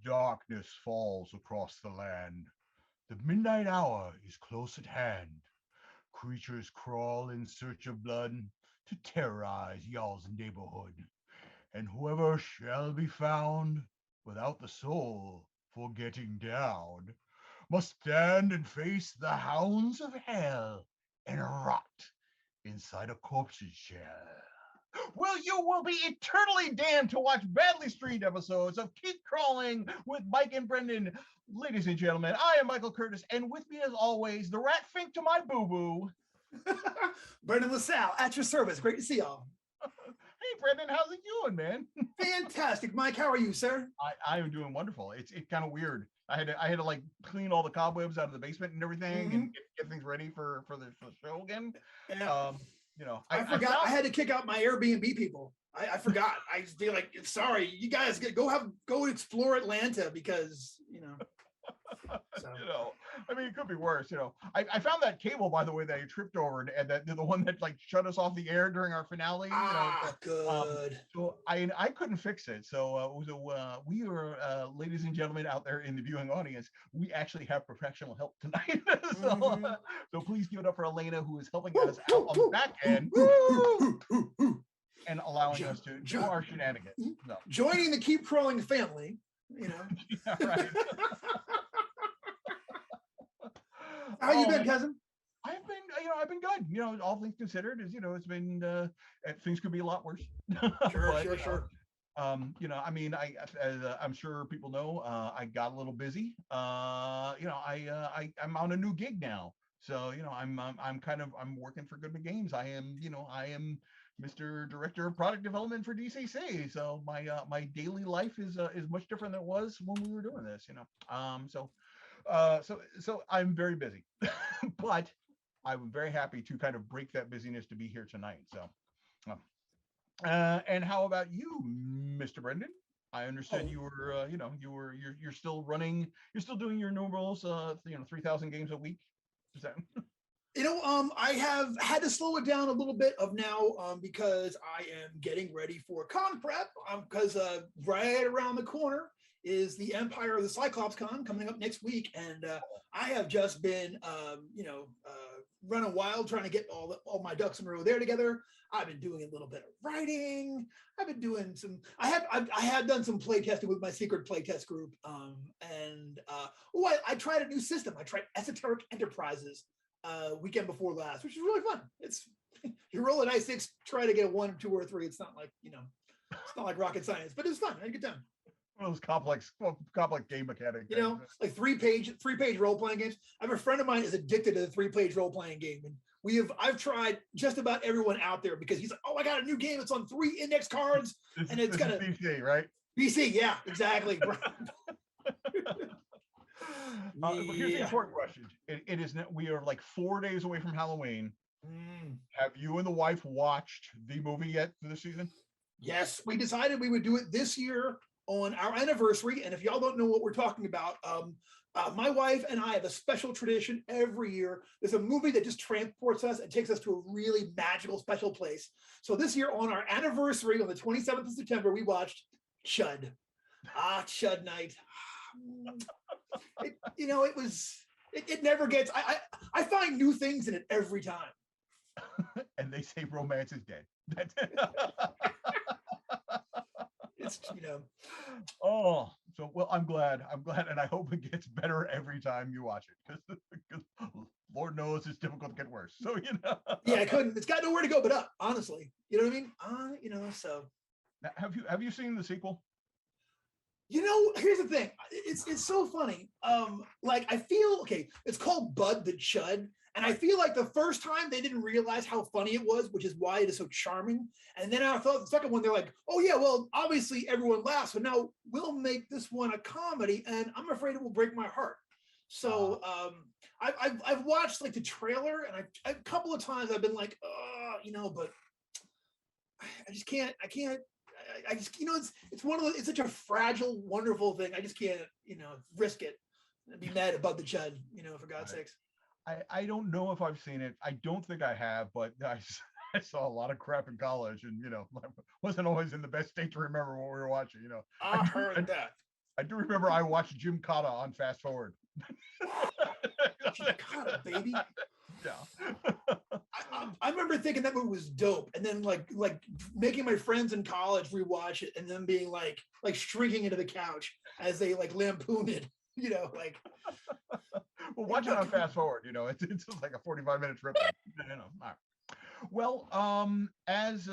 Darkness falls across the land. The midnight hour is close at hand. Creatures crawl in search of blood to terrorize y'all's neighborhood. And whoever shall be found without the soul for getting down must stand and face the hounds of hell and rot inside a corpse's shell. Well, you will be eternally damned to watch badly streamed episodes of Keep Crawling with Mike and Brendan. Ladies and gentlemen, I am Michael Curtis, and with me, as always, the rat fink to my boo boo. Brendan LaSalle at your service. Great to see y'all. Hey, Brendan, how's it going, man? Fantastic, Mike. How are you, sir? I am doing wonderful. It's kind of weird. I had to like clean all the cobwebs out of the basement and everything, and get things ready for the show again. Yeah. I forgot. I had to kick out my Airbnb people. I forgot. I just be like, sorry, you guys go explore Atlanta because So. I mean, it could be worse. I found that cable, by the way, that I tripped over, and that the one that like shut us off the air during our finale. Good. So I couldn't fix it. So we are, ladies and gentlemen out there in the viewing audience, we actually have professional help tonight. So please give it up for Elena, who is helping us out on the back end. And allowing us to do our shenanigans. No. Joining the Keep Crawling family, Yeah, right. How you been, cousin? I've been good. All things considered, it's been things could be a lot worse. Sure. I mean, I'm sure people know, I got a little busy. I'm on a new gig now, so I'm working for Ghoulman Games. I am Mr. Director of Product Development for DCC. So my daily life is much different than it was when we were doing this. So I'm very busy, but I'm very happy to kind of break that busyness to be here tonight. So, and how about you, Mr. Brendan? I understand you were, you're still running, you're still doing your numerals, 3,000 games a week. Is that? I have had to slow it down a little bit of now because I am getting ready for con prep because right around the corner is the Empire of the Cyclops Con coming up next week. And I have just been, running wild trying to get all my ducks in a row there together. I've been doing a little bit of writing. I've been doing I have done some play testing with my secret play test group. I tried a new system. I tried Esoteric Enterprises weekend before last, which is really fun. It's you roll a dice 6, try to get a 1, 2, or 3. It's not like it's not like rocket science, but it's fun. I had a good time. One of those complex game mechanics. Like three-page role-playing games. I have a friend of mine is addicted to the 3-page role-playing game, and I've tried just about everyone out there because he's like, oh, I got a new game. It's on 3 index cards, and it's got a BC, right? BC, yeah, exactly. Here's the important question. It is we are like 4 days away from Halloween. Have you and the wife watched the movie yet for this season? Yes, we decided we would do it this year on our anniversary. And if y'all don't know what we're talking about, my wife and I have a special tradition every year. There's a movie that just transports us and takes us to a really magical, special place. So this year on our anniversary on the 27th of September, we watched Shunned. Shunned Night. It never gets, I find new things in it every time. And they say romance is dead. It's Oh, so well, I'm glad, and I hope it gets better every time you watch it, because Lord knows it's difficult to get worse. So yeah, it's got nowhere to go but up, honestly. You know what I mean? So now, have you seen the sequel? Here's the thing. It's so funny. I feel it's called Bud the Chud. And I feel like the first time they didn't realize how funny it was, which is why it is so charming. And then I thought the second one, they're like, oh yeah, well, obviously everyone laughs. So now we'll make this one a comedy, and I'm afraid it will break my heart. So I've watched like the trailer, and a couple of times I've been like, but I just can't. I just, it's one of those, it's such a fragile, wonderful thing. I just can't, risk it and be mad about the Chud, for God's sakes. I don't know if I've seen it. I don't think I have, but I saw a lot of crap in college, and I wasn't always in the best state to remember what we were watching. I heard that. I do remember I watched Jim Cotta on Fast Forward. God, baby. Yeah. I remember thinking that movie was dope, and then like making my friends in college rewatch it, and then being like shrinking into the couch as they like lampooned it. Like. Well, watch it on Fast Forward. It's just like a 45-minute trip. All right. Well, as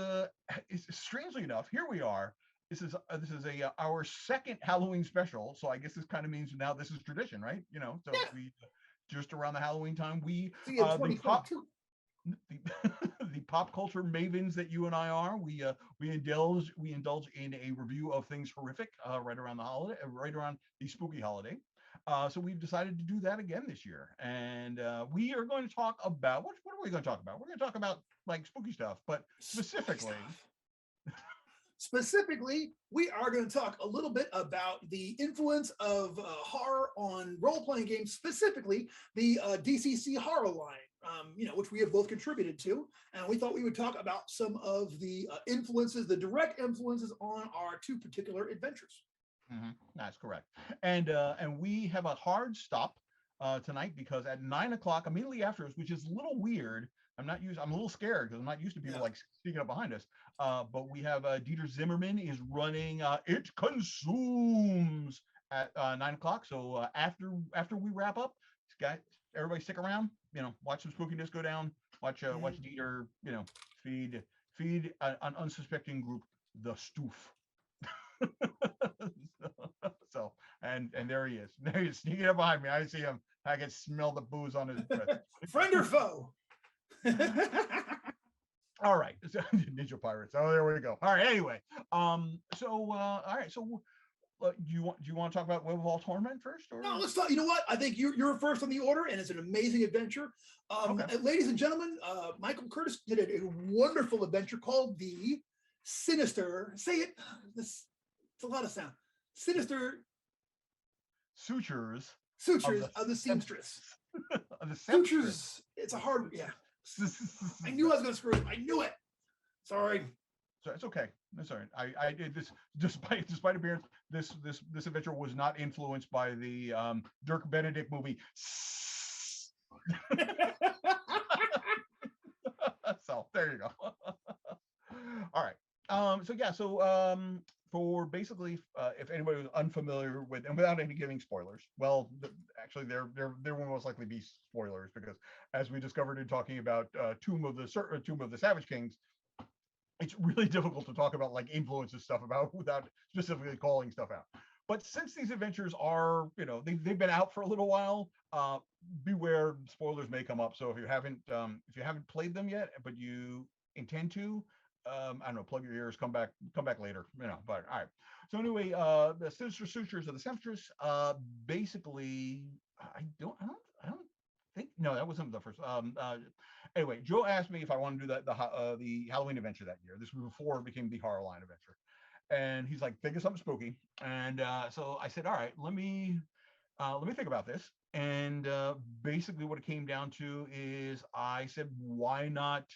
strangely enough, here we are. This is our second Halloween special, so I guess this kind of means now this is tradition, right? So Yeah. we just around the Halloween time we the pop culture mavens that you and I are, we indulge in a review of things horrific right around the holiday, right around the spooky holiday. So we've decided to do that again this year, and we are going to talk about what are we going to talk about? We're going to talk about like spooky stuff, but specifically, we are going to talk a little bit about the influence of horror on role-playing games, specifically the DCC horror line, which we have both contributed to. And we thought we would talk about some of the influences, the direct influences on our two particular adventures. Mm-hmm. That's correct. And we have a hard stop tonight because at 9 o'clock, immediately after us, which is a little weird. I'm a little scared because I'm not used to people like speaking up behind us. But we have Dieter Zimmerman is running It Consumes at 9 o'clock. So after we wrap up, guys, everybody stick around. Watch some spookiness go down. Watch Dieter. Feed an unsuspecting group the stoof. So and there he is. There he is sneaking up behind me. I see him. I can smell the booze on his breath. Friend or foe? All right. So, Ninja Pirates. Oh, there we go. All right. Anyway, all right. So, do you want to talk about Web of All Torment first? Or? No, let's talk. You know what? I think you're first on the order, and it's an amazing adventure. Okay. Ladies and gentlemen, Michael Curtis did a wonderful adventure called the Sinister. Say it. It's a lot of sound. Sinister Sutures of the Sempstress. Of the Sutures. It's a hard. Yeah. I knew I was going to screw it. I knew it. Sorry. So it's okay. That's all right. I did this despite appearance. This adventure was not influenced by the Dirk Benedict movie. So there you go. All right. For basically, if anybody was unfamiliar with, and without any giving spoilers, well, actually, there will most likely be spoilers because, as we discovered in talking about Tomb of the Savage Kings, it's really difficult to talk about like influences stuff without specifically calling stuff out. But since these adventures are, they've been out for a little while, beware spoilers may come up. So if you haven't played them yet, but you intend to, I don't know, plug your ears, come back later, but all right. So anyway, the Sinister Sutures of the Sempstress, basically, I don't think, no, that wasn't the first. Anyway, Joe asked me if I want to do the Halloween adventure that year. This was before it became the Horror Line adventure. And he's like, think of something spooky. And so I said, all right, let me think about this. And basically what it came down to is I said, why not,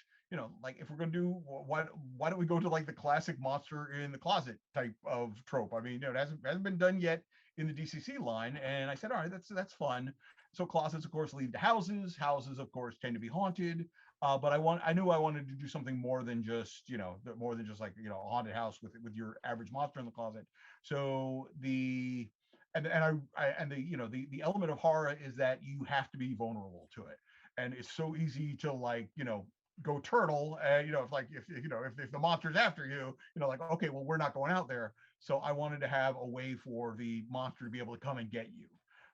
like if we're going to do, why don't we go to like the classic monster in the closet type of trope? I mean, it hasn't been done yet in the DCC line. And I said, all right, that's fun. So closets, of course, lead to houses. Houses, of course, tend to be haunted. But I knew I wanted to do something more than just like, a haunted house with your average monster in the closet. So the element of horror is that you have to be vulnerable to it. And it's so easy to like, go turtle, if the monster's after you, like, okay, well, we're not going out there. So I wanted to have a way for the monster to be able to come and get you.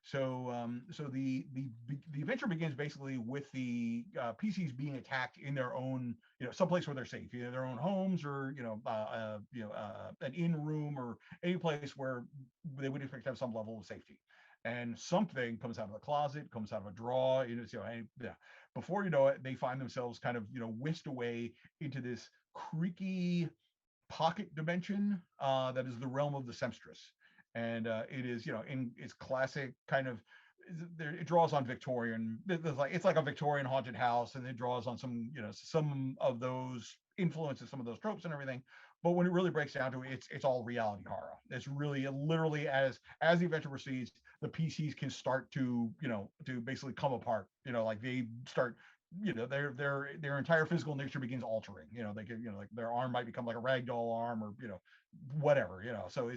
So the adventure begins basically with the PCs being attacked in their own, someplace where they're safe, either their own homes or an in room or any place where they would expect to have some level of safety. And something comes out of the closet, comes out of a drawer, before you know it, they find themselves kind of whisked away into this creaky pocket dimension that is the realm of the Sempstress. And it is, in its classic kind of, it draws on Victorian. It's like a Victorian haunted house, and it draws on some of those influences, some of those tropes and everything. but when it really breaks down to it, it's all reality horror. It's really literally as the adventure proceeds, the PCs can start to to basically come apart. Like they start their entire physical nature begins altering. They can like their arm might become like a ragdoll arm or whatever. So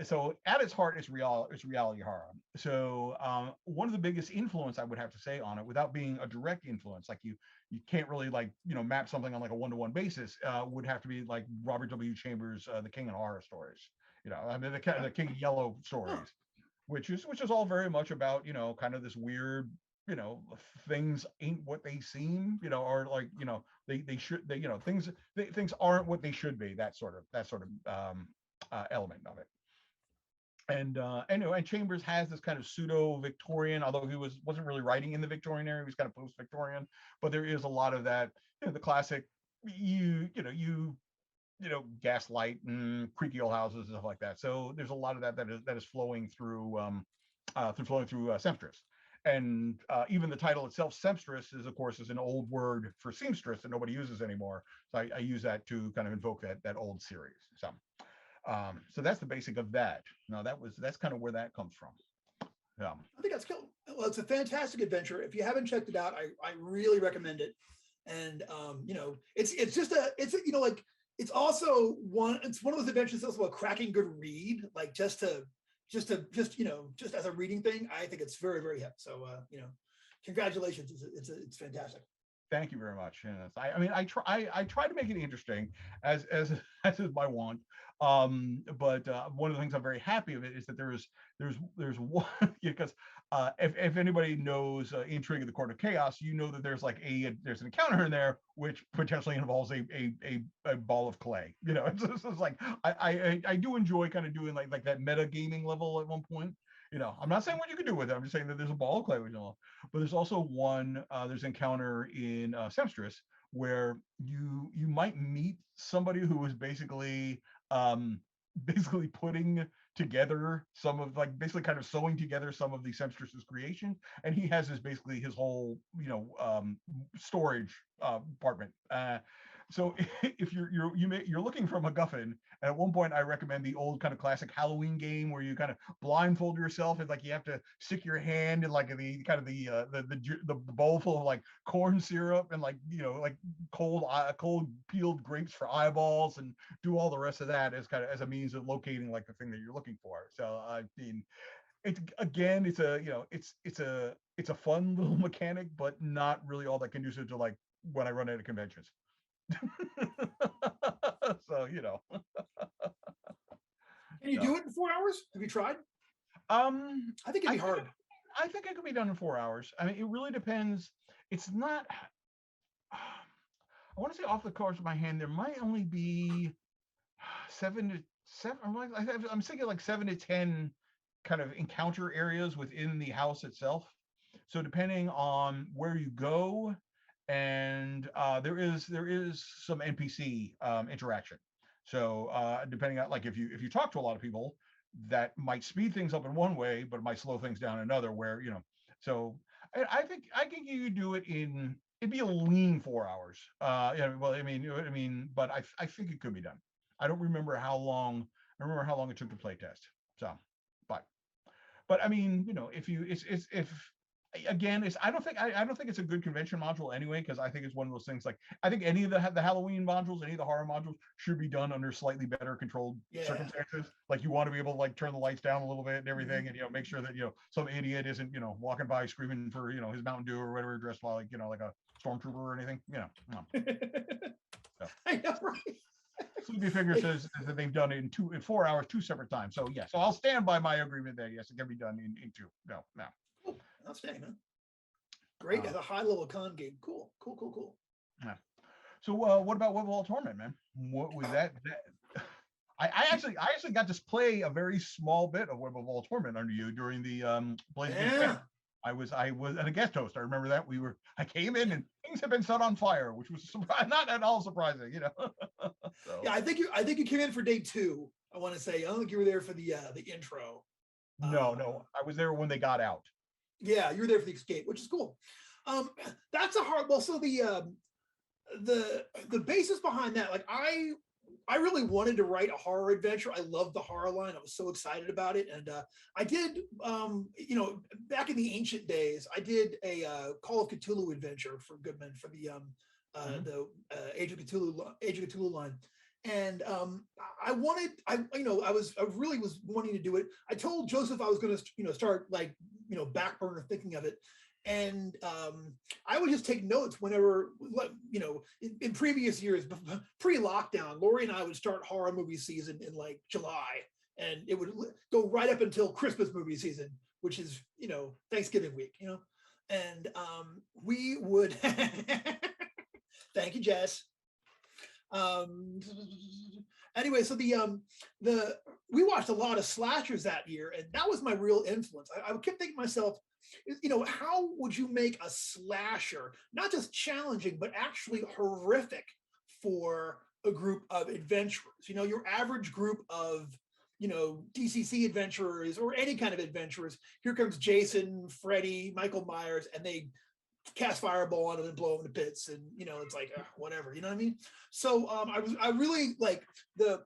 so at its heart it's reality horror. So one of the biggest influence I would have to say on it, without being a direct influence, like you can't really like map something on like a one-to-one basis, would have to be like Robert W. Chambers' The King of Horror stories. I mean the King of Yellow stories, which is all very much about kind of this weird things ain't what they seem, or like they should things aren't what they should be, that sort of element of it. And Chambers has this kind of pseudo Victorian, although he wasn't really writing in the Victorian era, he was kind of post Victorian, but there is a lot of that, the classic gaslight and creaky old houses and stuff like that. So there's a lot of that is flowing through Sempstress. And even the title itself, Sempstress, is of course an old word for seamstress that nobody uses anymore. So I use that to kind of invoke that old series. So that's the basic of that. Now that's kind of where that comes from. I think that's cool. Well, it's a fantastic adventure. If you haven't checked it out, I really recommend it. And it's also one of those adventures that's also a cracking good read, like just as a reading thing. I think it's very, very hip. So congratulations. It's fantastic. Thank you very much. Yes. I try to make it interesting as is my want. But one of the things I'm very happy of it is that there's one, because if anybody knows Intrigue of the Court of Chaos, that there's an encounter in there which potentially involves a ball of clay. It's like I do enjoy kind of doing like that meta gaming level at one point. I'm not saying what you can do with it. I'm just saying that there's a ball of clay, but there's also there's an encounter in Sempstress where you might meet somebody who is basically putting together some of basically kind of sewing together some of the Sempstress's creation, and he has basically his whole storage apartment. So if you're looking for a MacGuffin, and at one point I recommend the old kind of classic Halloween game where you kind of blindfold yourself and you have to stick your hand in the bowl full of corn syrup and cold peeled grapes for eyeballs, and do all the rest of that as a means of locating the thing that you're looking for. So I mean, it's a fun little mechanic, but not really all that conducive to when I run out of conventions. So Can you do it in 4 hours? Have you tried? I think it'd be hard. I think it could be done in 4 hours. I mean, it really depends. It's not, I want to say off the course of my hand, there might only be 7 to 7. I'm thinking 7 to 10 kind of encounter areas within the house itself. So depending on where you go, and there is some NPC interaction. So depending on if you talk to a lot of people, that might speed things up in one way, but it might slow things down in another. Where so I think you could do it in, it'd be a lean 4 hours. Well, I mean, but I think it could be done. I don't remember how long. I remember how long it took to play test. So, but I mean, if again, I don't think it's a good convention module anyway, because I think it's one of those things I think any of the Halloween modules, any of the horror modules should be done under slightly better controlled circumstances. You want to be able to turn the lights down a little bit and everything, and make sure that some idiot isn't walking by screaming for his Mountain Dew or whatever, dressed like like a stormtrooper or anything. So. I know, right? Sleepy Finger says that they've done it in 4 hours, 2 separate times. So so I'll stand by my agreement that yes, it can be done in 2. No. Outstanding, man. Great. As a high level con game. Cool. Yeah. So what about Web of All Torment, man? What was that? I actually got to play a very small bit of Web of All Torment under you during the Blaze. Yeah. I was at a guest host. I remember that I came in and things had been set on fire, which was not at all surprising, So. Yeah, I think you came in for day 2. I want to say. I don't think you were there for the intro. No, I was there when they got out. Yeah, you were there for the escape, which is cool. That's a hard. Well, so the basis behind that, I really wanted to write a horror adventure. I loved the horror line. I was so excited about it. And I did, back in the ancient days, I did a Call of Cthulhu adventure for Goodman for the Age of Cthulhu line. And I really was wanting to do it. I told Joseph I was going to, start back burner thinking of it. And I would just take notes whenever, in previous years, pre-lockdown, Lori and I would start horror movie season in like July, and it would go right up until Christmas movie season, which is, Thanksgiving week, and we would, thank you, Jess. Anyway, so we watched a lot of slashers that year, and that was my real influence. I kept thinking to myself, how would you make a slasher not just challenging but actually horrific for a group of adventurers? Your average group of DCC adventurers or any kind of adventurers, here comes Jason, Freddy, Michael Myers, and they cast fireball on them and blow them to bits, and it's like whatever, you know what I mean? So I really like the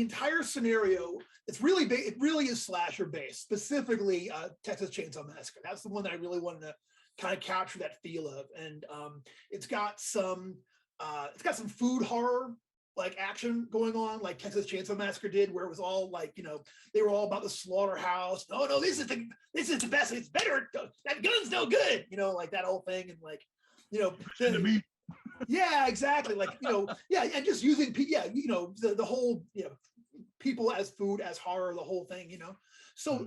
entire scenario. It really is slasher based, specifically Texas Chainsaw Massacre. That's the one that I really wanted to kind of capture that feel of, and it's got some food horror like action going on, like Texas Chainsaw Massacre did, where it was all like, they were all about the slaughterhouse. No, this is the best. It's better. That gun's no good. Like that whole thing, and like, yeah, exactly. Like, yeah, and just using, the whole, people as food, as horror, the whole thing, So,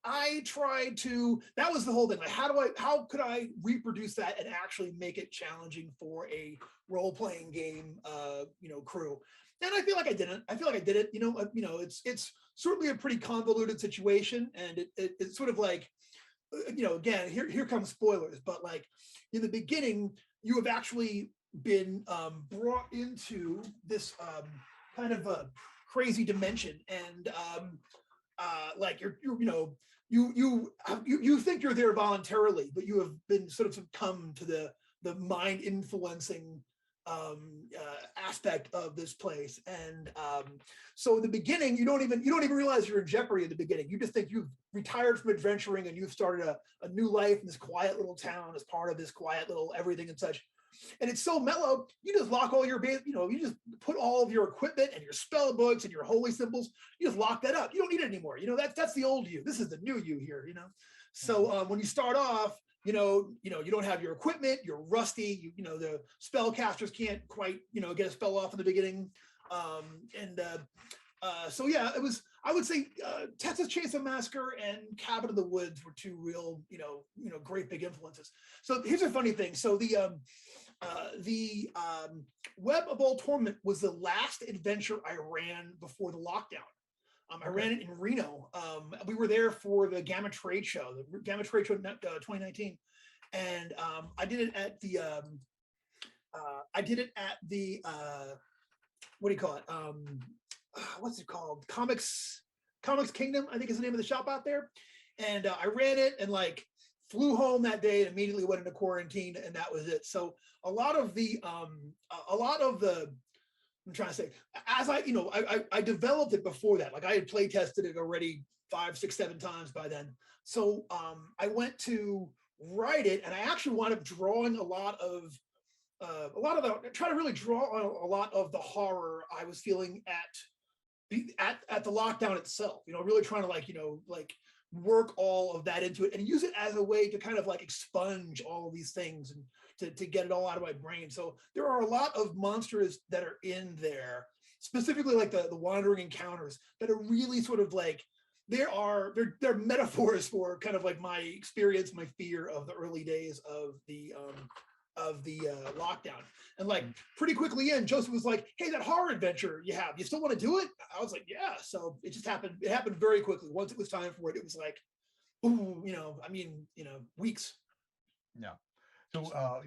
I tried to, that was the whole thing. Like, how could I reproduce that and actually make it challenging for a role-playing game, crew? And I feel like I didn't. I feel like I did it. It's certainly a pretty convoluted situation, and it's sort of like, again, here comes spoilers, but like in the beginning, you have actually been brought into this kind of a crazy dimension, and like you think you're there voluntarily, but you have been sort of succumbed to the mind influencing aspect of this place. And so in the beginning, you don't even realize you're in jeopardy in the beginning. You just think you've retired from adventuring and you've started a new life in this quiet little town as part of this quiet little everything and such. And it's so mellow, you just lock all your base, you just put all of your equipment and your spell books and your holy symbols, you just lock that up. You don't need it anymore. That's the old you. This is the new you here, So when you start off, you don't have your equipment, you're rusty, the spellcasters can't quite, get a spell off in the beginning. So yeah, it was, I would say Texas Chainsaw Massacre and Cabin in the Woods were two real, great big influences. So here's a funny thing. So the Web of All Torment was the last adventure I ran before the lockdown. I ran it in Reno. We were there for the Gamma Trade Show, 2019, and I did it at the what do you call it? What's it called? Comics Kingdom, I think is the name of the shop out there. And I ran it and like flew home that day and immediately went into quarantine, and that was it. So a lot of the I'm trying to say, as I developed it before that. Like I had play tested it already 5, 6, 7 times by then. So I went to write it, and I actually wound up drawing try to really draw on a lot of the horror I was feeling at the lockdown itself. Really trying to work all of that into it and use it as a way to kind of like expunge all of these things and to get it all out of my brain. So there are a lot of monsters that are in there, specifically like the wandering encounters, that are really sort of like, they're metaphors for kind of like my experience, my fear of the early days of the lockdown. And like pretty quickly in, Joseph was like, hey, that horror adventure you still want to do it? I was like, yeah. So it just happened. It happened very quickly. Once it was time for it, it was like, ooh, weeks. Yeah. So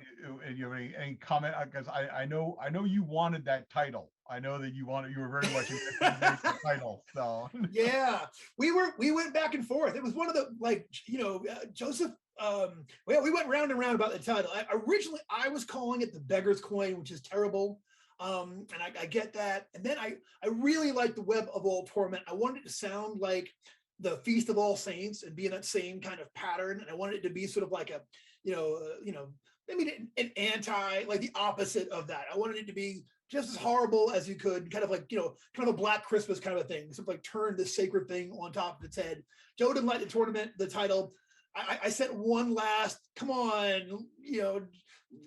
you have any comment? Because I know you wanted that title. I know that you were very much in the title. So yeah, we went back and forth. It was one of the Joseph. We went round and round about the title. Originally, I was calling it The Beggar's Coin, which is terrible. And I get that. And then I really like the Web of All Torment. I wanted it to sound like the Feast of All Saints and be in that same kind of pattern. And I wanted it to be sort of like a, maybe an anti, like the opposite of that. I wanted it to be just as horrible as you could, kind of like, kind of a Black Christmas kind of a thing. Sort of like turn this sacred thing on top of its head. Joe didn't like the tournament, the title. I sent one last, come on,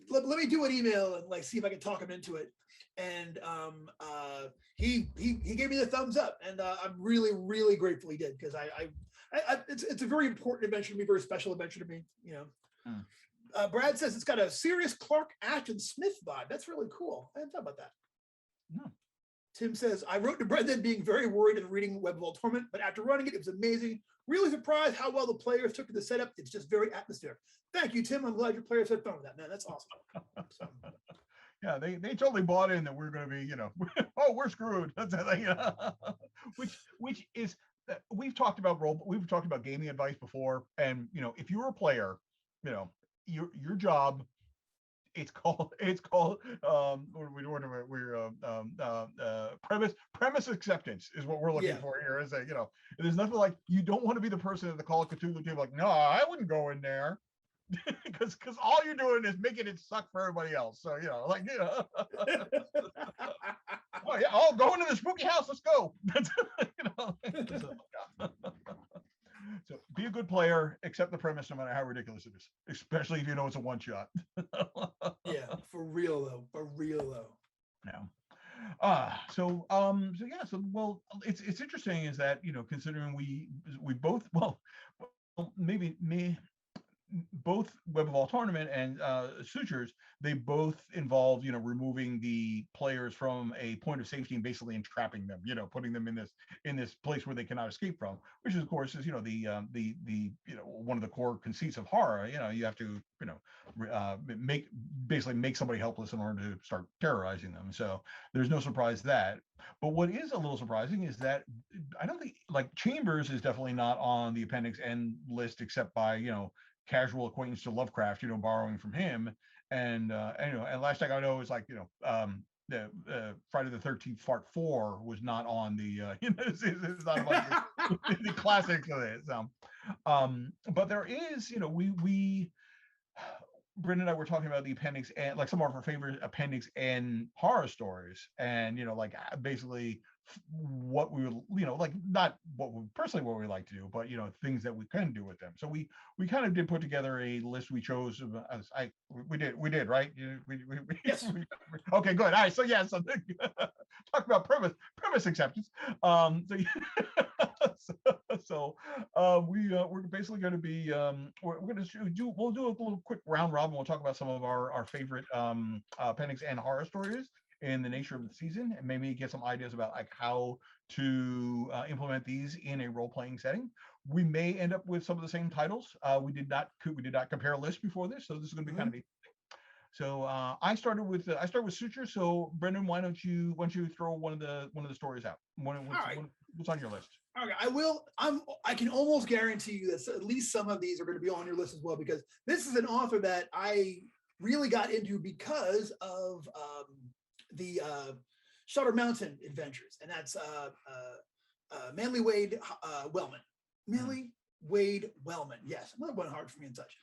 let me do an email and like see if I can talk him into it. And he gave me the thumbs up, and I'm really, really grateful he did, because it's a very important adventure to me, very special adventure to me. Brad says it's got a serious Clark Ashton Smith vibe. That's really cool. I hadn't thought about that. No. Tim says, I wrote to Brendan being very worried of reading Web of All Torment, but after running it, it was amazing. Really surprised how well the players took to the setup. It's just very atmospheric. Thank you, Tim. I'm glad your players had fun with that, man. That's awesome. So. Yeah, they totally bought in that we're going to be, oh, we're screwed. Which is, we've talked about gaming advice before, and if you're a player, your job, it's called premise acceptance is what we're looking for here. Is that there's nothing like, you don't want to be the person at the Call of Cthulhu table like, no, I wouldn't go in there. because all you're doing is making it suck for everybody else. So go into the spooky house, let's go. So be a good player, accept the premise no matter how ridiculous it is, especially if you know it's a one shot. Yeah, for real though. Yeah. Well, it's interesting is that considering we both, well maybe me, both Web of All Tournament and Sutures, they both involve removing the players from a point of safety and basically entrapping them, putting them in this place where they cannot escape from, which of course is the one of the core conceits of horror. You have to make somebody helpless in order to start terrorizing them. So there's no surprise that. But what is a little surprising is that I don't think, like, Chambers is definitely not on the Appendix N list except by casual acquaintance to Lovecraft, borrowing from him, and last thing I know is like the Friday the 13th Part 4 was not on the it's not among the classics of it. So, but there is we Brendan and I were talking about the Appendix and like some of our favorite Appendix N horror stories, and like basically what we would like, not what we personally what we like to do, but things that we can do with them. So we kind of did put together a list. We chose we did right. Yes. Okay, good. All right, so talk about premise acceptance. We're basically going to be we'll do a little quick round robin. We'll talk about some of our favorite Appendix N horror stories in the nature of the season, and maybe get some ideas about like how to implement these in a role-playing setting. We may end up with some of the same titles. We did not compare a list before this, so this is going to be kind of interesting. So I start with Sutures. So Brendan, why don't you throw one of the stories out? What's on your list? Okay, I will. I can almost guarantee you that at least some of these are going to be on your list as well, because this is an author that I really got into because of the Shutter Mountain Adventures, and that's Manly Wade Wellman. Manly Wade Wellman. Yes, another one hard for me and such.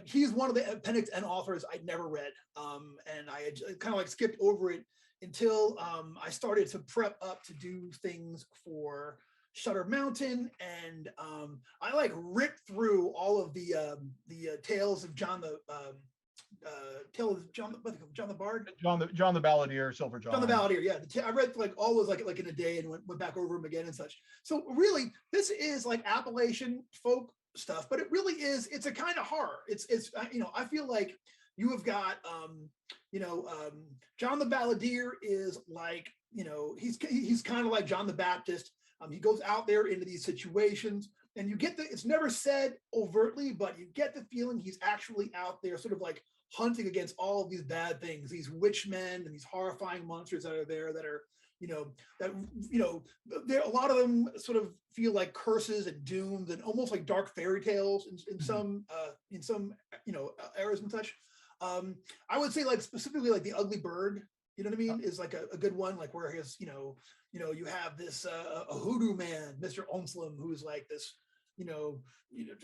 He's one of the Appendix N authors I'd never read, and I had kind of like skipped over it until I started to prep up to do things for Shutter Mountain, and I like ripped through all of the tales of John the Bard, John the Balladeer, Silver John the Balladeer. Yeah, I read like all those like in a day and went back over them again and such. So really, this is like Appalachian folk stuff, but it really is. It's a kind of horror. It's I feel like you have got John the Balladeer is like he's kind of like John the Baptist. He goes out there into these situations, and you get it's never said overtly, but you get the feeling he's actually out there, sort of like hunting against all of these bad things, these witch men and these horrifying monsters that are there that are, there, a lot of them sort of feel like curses and dooms and almost like dark fairy tales in some eras and such. I would say like specifically like the Ugly Bird, you know what I mean, is like a good one, like where his, you have this a hoodoo man, Mr. Onslam, who's like this,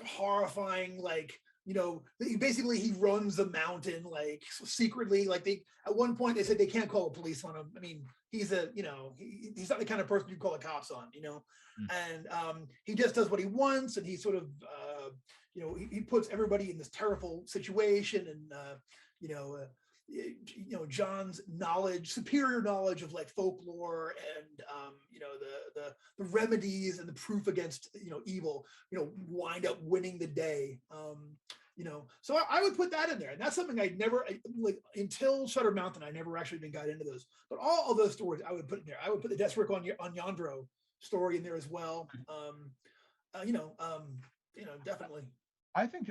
horrifying, like, he runs the mountain like secretly. Like they at one point they said they can't call the police on him. I mean, he's he's not the kind of person you call the cops on, and he just does what he wants, and he sort of he puts everybody in this terrible situation, and John's superior knowledge of like folklore and the remedies and the proof against evil, wind up winning the day. So I would put that in there, and that's something like until Shutter Mountain, I never actually even got into those. But all of those stories I would put in there. I would put the Deathstroke on Yandro story in there as well. Definitely. I think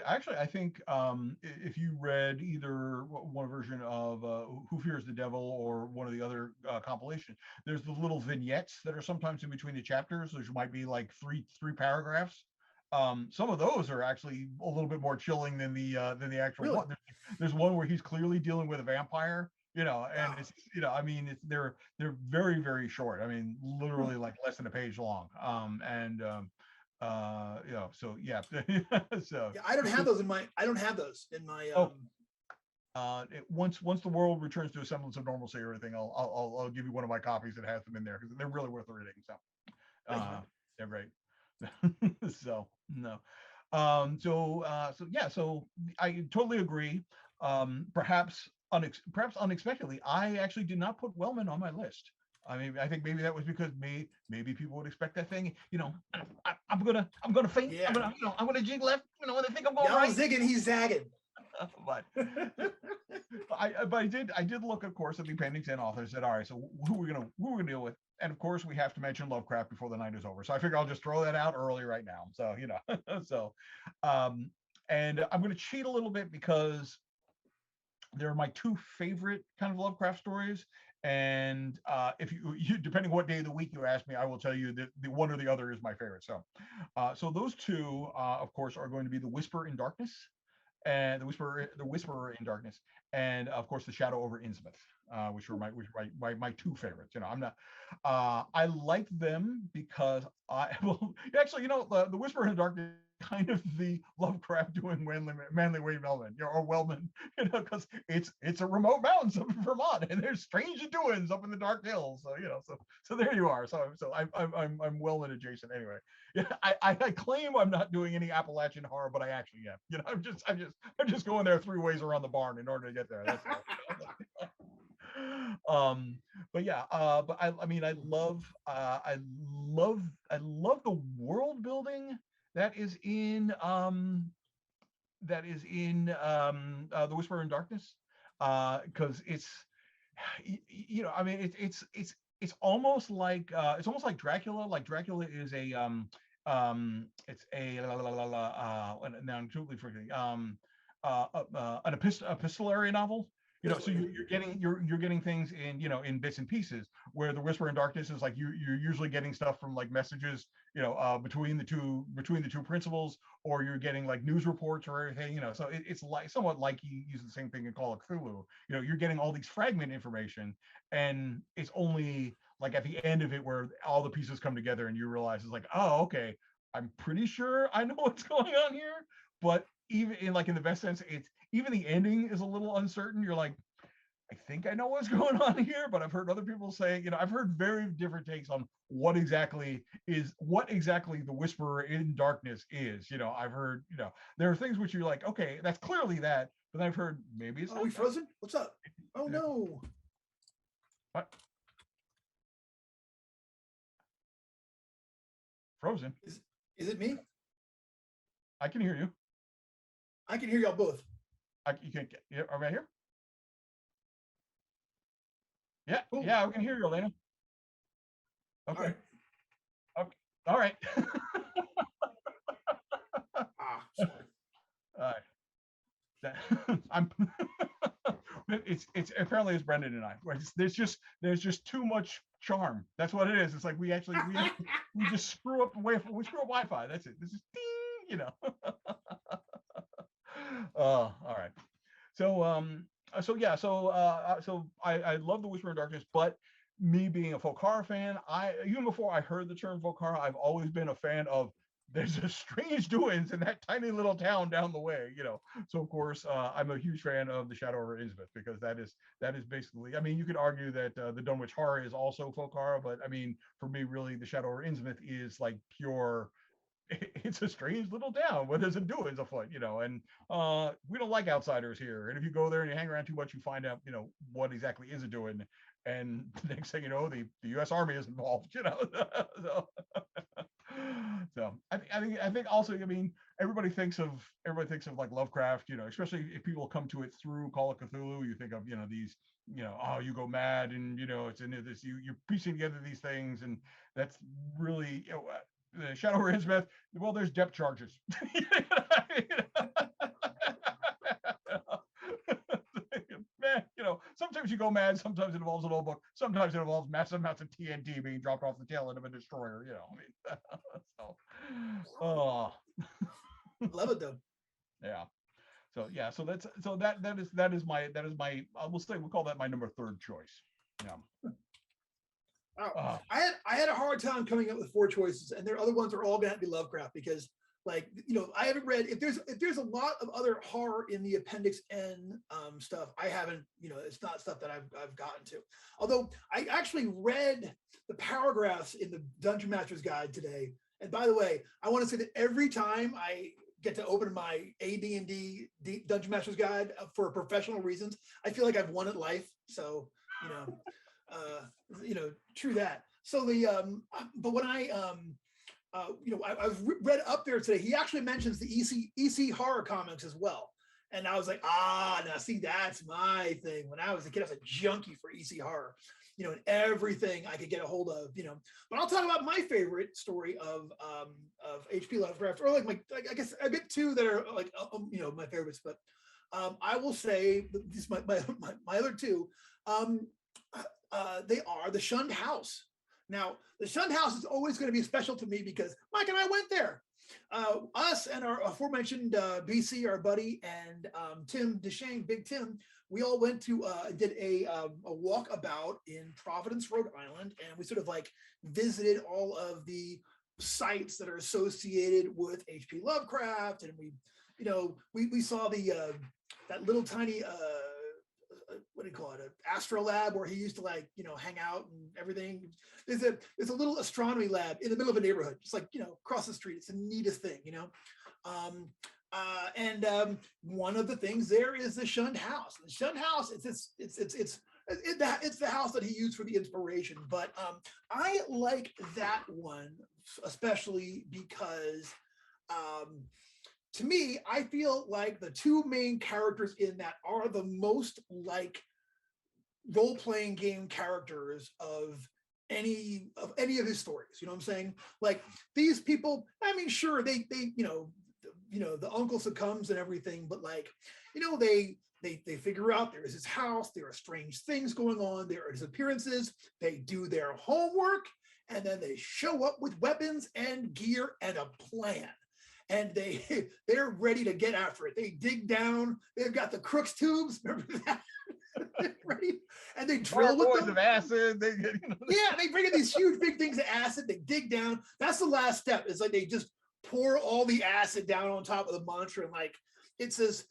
if you read either one version of Who Fears the Devil or one of the other compilations, there's the little vignettes that are sometimes in between the chapters. There might be like three paragraphs. Some of those are actually a little bit more chilling than the actual really? one. There's one where he's clearly dealing with a vampire, and wow. it's they're very, very short. I mean, literally like less than a page long. So yeah. So yeah, I don't have those in my once the world returns to a semblance of normalcy or anything, I'll give you one of my copies that has them in there because they're really worth reading. So they're great. So no. So I totally agree. Perhaps unexpectedly, I actually did not put Wellman on my list. I mean, I think maybe that was because maybe people would expect that thing. I'm gonna faint. Yeah. I'm gonna jig left. When they think I'm going right. right. Zigging, he's zagging. But I did look, of course, at the appendix and authors. Said, all right, so who are we gonna deal with? And of course, we have to mention Lovecraft before the night is over. So I figure I'll just throw that out early right now. So and I'm going to cheat a little bit because they're my two favorite kind of Lovecraft stories. And if you depending what day of the week you ask me, I will tell you that the one or the other is my favorite. So those two, of course, are going to be The Whisper in Darkness and the Whisperer in Darkness, and of course The Shadow over Innsmouth, which were my two favorites. I'm not. I like them because the Whisperer in Darkness kind of the Lovecraft doing Manly Way Wellman, or Wellman, because it's a remote mountains up in Vermont, and there's strange doings up in the dark hills. So there you are. So I'm Wellman adjacent anyway. Yeah, I claim I'm not doing any Appalachian horror, but I actually am. I'm just going there 3 ways around the barn in order to get there. That's all. But yeah, but I love the world building that is in The Whisperer in Darkness, because it's it's almost like Dracula. Like Dracula is a it's a now I'm totally forgetting an epistolary novel. So you're getting things in bits and pieces, where The Whisper in Darkness is like you're usually getting stuff from like messages between the two principals, or you're getting like news reports or everything. So it's like somewhat like he uses the same thing in Call of Cthulhu. You're getting all these fragment information, and it's only like at the end of it where all the pieces come together and you realize it's like, oh, okay, I'm pretty sure I know what's going on here. But even in the best sense, it's even the ending is a little uncertain. You're like, I think I know what's going on here, but I've heard other people say, I've heard very different takes on what exactly The Whisperer in Darkness is. I've heard, there are things which you're like, okay, that's clearly that, but I've heard maybe it's. Are we frozen? What's up? Oh no. What? Frozen. Is it me? I can hear you. I can hear y'all both. You can't get. Yeah, are we here? Yeah, cool. Yeah, we can hear you, Elena. Okay. All right. Okay. All right. Sorry. All right. I'm. It's apparently it's Brendan and I. There's just too much charm. That's what it is. It's like we just screw up Wi-Fi. That's it. This is ding. All right. I love the Whisper in Darkness, but me being a folk horror fan, I even before I heard the term folk horror, I've always been a fan of there's a strange doings in that tiny little town down the way, So of course, I'm a huge fan of the Shadow over Innsmouth because that is basically. I mean, you could argue that the Dunwich Horror is also folk horror, but I mean, for me, really, the Shadow over Innsmouth is like pure. It's a strange little town where there's a doings afoot, and we don't like outsiders here. And if you go there and you hang around too much, you find out, what exactly is a doing. And the next thing you know, the U.S. Army is involved, so, I think also, I mean, everybody thinks of like Lovecraft, especially if people come to it through Call of Cthulhu. You think of, these, oh, you go mad, and it's into this, you're piecing together these things, and that's really, the Shadow over Innsmouth. Well, there's depth charges. Man, sometimes you go mad, sometimes it involves an old book, sometimes it involves massive amounts of TNT being dropped off the tail end of a destroyer, I mean, oh, Love it though. yeah. We'll call that my number third choice. Yeah. Oh, I had a hard time coming up with 4 choices, and their other ones are all gonna have to be Lovecraft because, like, I haven't read, if there's a lot of other horror in the Appendix N stuff. I haven't, it's not stuff that I've gotten to. Although I actually read the paragraphs in the Dungeon Master's Guide today. And by the way, I want to say that every time I get to open my AD&D Dungeon Master's Guide for professional reasons, I feel like I've won at life. So, true that. So but when I read up there today, he actually mentions the EC horror comics as well. And I was like, now see, that's my thing. When I was a kid, I was a junkie for EC horror, and everything I could get a hold of, But I'll talk about my favorite story of H.P. Lovecraft, or like I guess I get 2 that are like, my favorites. But I will say these my other 2. They are the Shunned House. Now, the Shunned House is always going to be special to me because Mike and I went there. Us and our aforementioned BC, our buddy, and Tim Deshane, Big Tim, we all went to did a walkabout in Providence, Rhode Island, and we sort of like visited all of the sites that are associated with H.P. Lovecraft, and we saw the that little tiny what do you call it, an astro lab where he used to hang out and everything. There's a little astronomy lab in the middle of a neighborhood, just across the street. It's the neatest thing, and one of the things there is the Shunned House. The Shunned House, it's the house that he used for the inspiration. But I like that one especially because to me, I feel like the 2 main characters in that are the most like role-playing game characters of any of his stories. You know what I'm saying? Like, these people, I mean, sure, they the uncle succumbs and everything, but they figure out there is his house, there are strange things going on, there are disappearances, they do their homework, and then they show up with weapons and gear and a plan. And they're ready to get after it. They dig down. They've got the Crook's tubes. Remember that? Ready? And they drill with them. Of acid. Yeah, they bring in these huge big things of acid. They dig down. That's the last step. It's like they just pour all the acid down on top of the monster, and it says